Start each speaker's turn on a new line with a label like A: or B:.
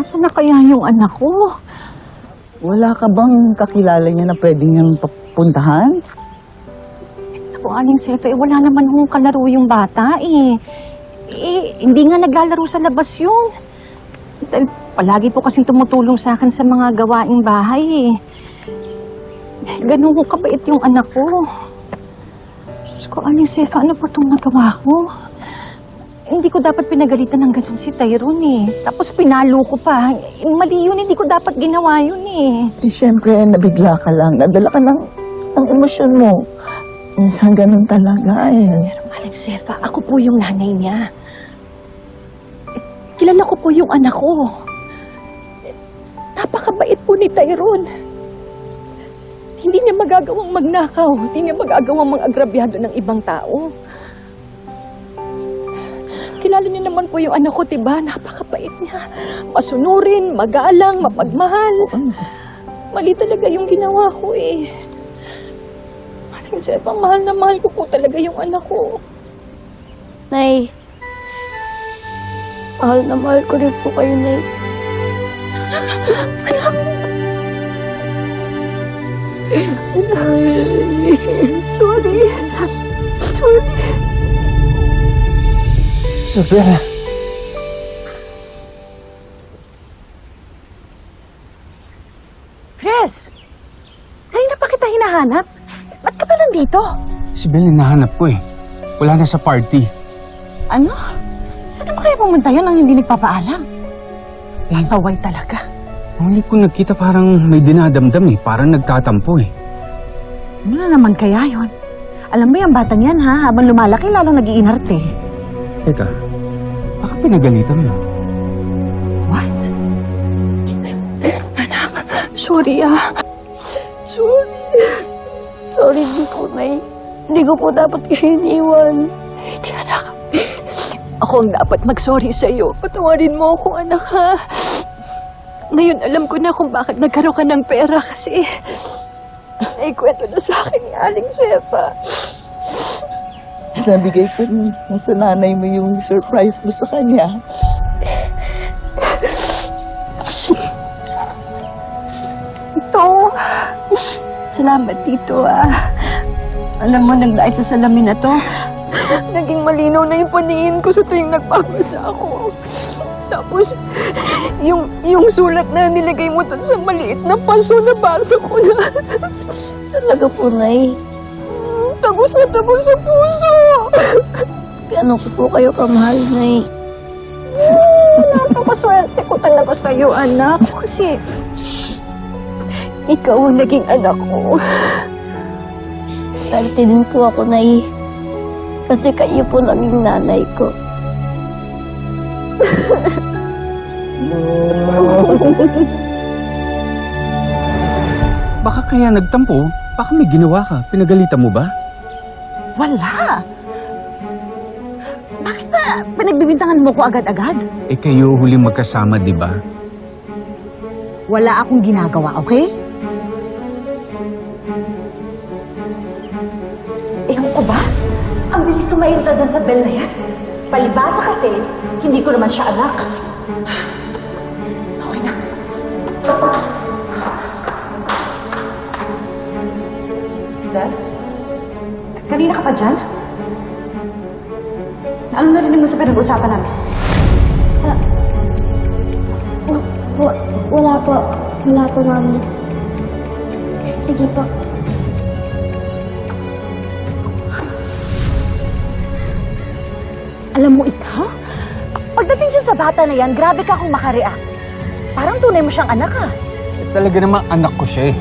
A: Asan na kaya yung anak ko?
B: Wala ka bang kakilala niya na pwede niyang papuntahan?
A: Naku, Aling Sefa, wala naman hong kalaro yung bata eh. Hindi nga naglalaro sa labas yun. Dahil palagi po kasing tumutulong sa akin sa mga gawaing bahay eh. Ganun ko kabait yung anak ko. Diyos ko, Aling Sefa, ano po itong nagawa ko? Hindi ko dapat pinagalitan ng ganun si Tyrone eh. Tapos pinalo ko pa. Mali yun, hindi ko dapat ginawa yun eh.
B: Siyempre, nabigla ka lang. Nadala ka ng emosyon mo. Minsan ganun talaga eh.
A: Pero Aling Sefa, ako po yung nanay niya. Kilala ko po yung anak ko. Napakabait po ni Tyrone. Hindi niya magagawang magnakaw. Hindi niya magagawang mag-agrabyado ng ibang tao. Kilala niyo naman po yung anak ko, diba? Napakabait niya. Masunurin, magalang, mapagmahal. Mali talaga yung ginawa ko eh. Aling Sefa, mahal na mahal ko po talaga yung anak ko.
C: Nay, mahal na mahal ko rin po kayo, Nay.
A: Sorry. Sorry.
B: Isabela.
D: Chris! Kanina pa kita hinahanap. Ba't ka pa nandito?
E: Si Bel, hinahanap ko eh. Wala na sa party.
D: Ano? Saan naman kaya pumunta yun nang hindi nagpapaalam? Lantaway talaga.
E: Hindi ko nagkita, parang may dinadamdam eh. Parang nagtatampo eh.
D: Ano na naman kaya yun? Alam mo yung batang yan ha, habang lumalaki lalong nag-iinarte.
E: Teka, baka pinagalitan mo.
D: What?
A: Sorry ah.
C: Sorry din po, Nay. Hindi ko po dapat kayo iniwan.
A: Hindi, anak. Ako ang dapat mag-sorry sa'yo. Patawarin mo ako, anak, ha? Ngayon, alam ko na kung bakit nagkaroon ka ng pera kasi naikwento na sa akin ni Aling Sefa.
B: Nabigay ko sa nanay mo yung surprise mo sa kanya.
A: Ito. Salamat dito, ah. Alam mo, nagdahil sa salamin na to, naging malinaw na yung paningin ko sa tuwing nagpapasa ako. Tapos, yung sulat na nilagay mo doon sa maliit na paso, nabasa ko na.
C: Talaga po, Nay.
A: Tagos na tagos sa puso.
C: Piano ko po kayo kamahal, Nay.
A: Napakaswerte ko talaga sa'yo, anak. Kasi, ikaw ang naging anak ko.
C: Swerte din po ako, Nay. Kasi kayo po naging nanay ko.
E: Baka kaya nagtampo? Baka may ginawa ka? Pinagalitan mo ba?
D: Wala. Bakit ba pinagbibintangan mo ko agad-agad?
E: Eh kayo huling magkasama, di ba?
D: Wala akong ginagawa, okay? Ewan ko ba? Ang bilis ko mairita dyan sa bell na yan. Palibasa kasi, hindi ko naman siya anak. Okay na. Dad? Kanina ka pa dyan? Anong narinig mo sa pinag-uusapan namin?
C: Wala po. Wala po, Mami. Sige po.
D: Alam mo ikaw? Pagdating dyan sa bata na yan, grabe ka kung makareact. Parang tunay mo siyang anak ah.
E: Talaga namang anak ko siya eh.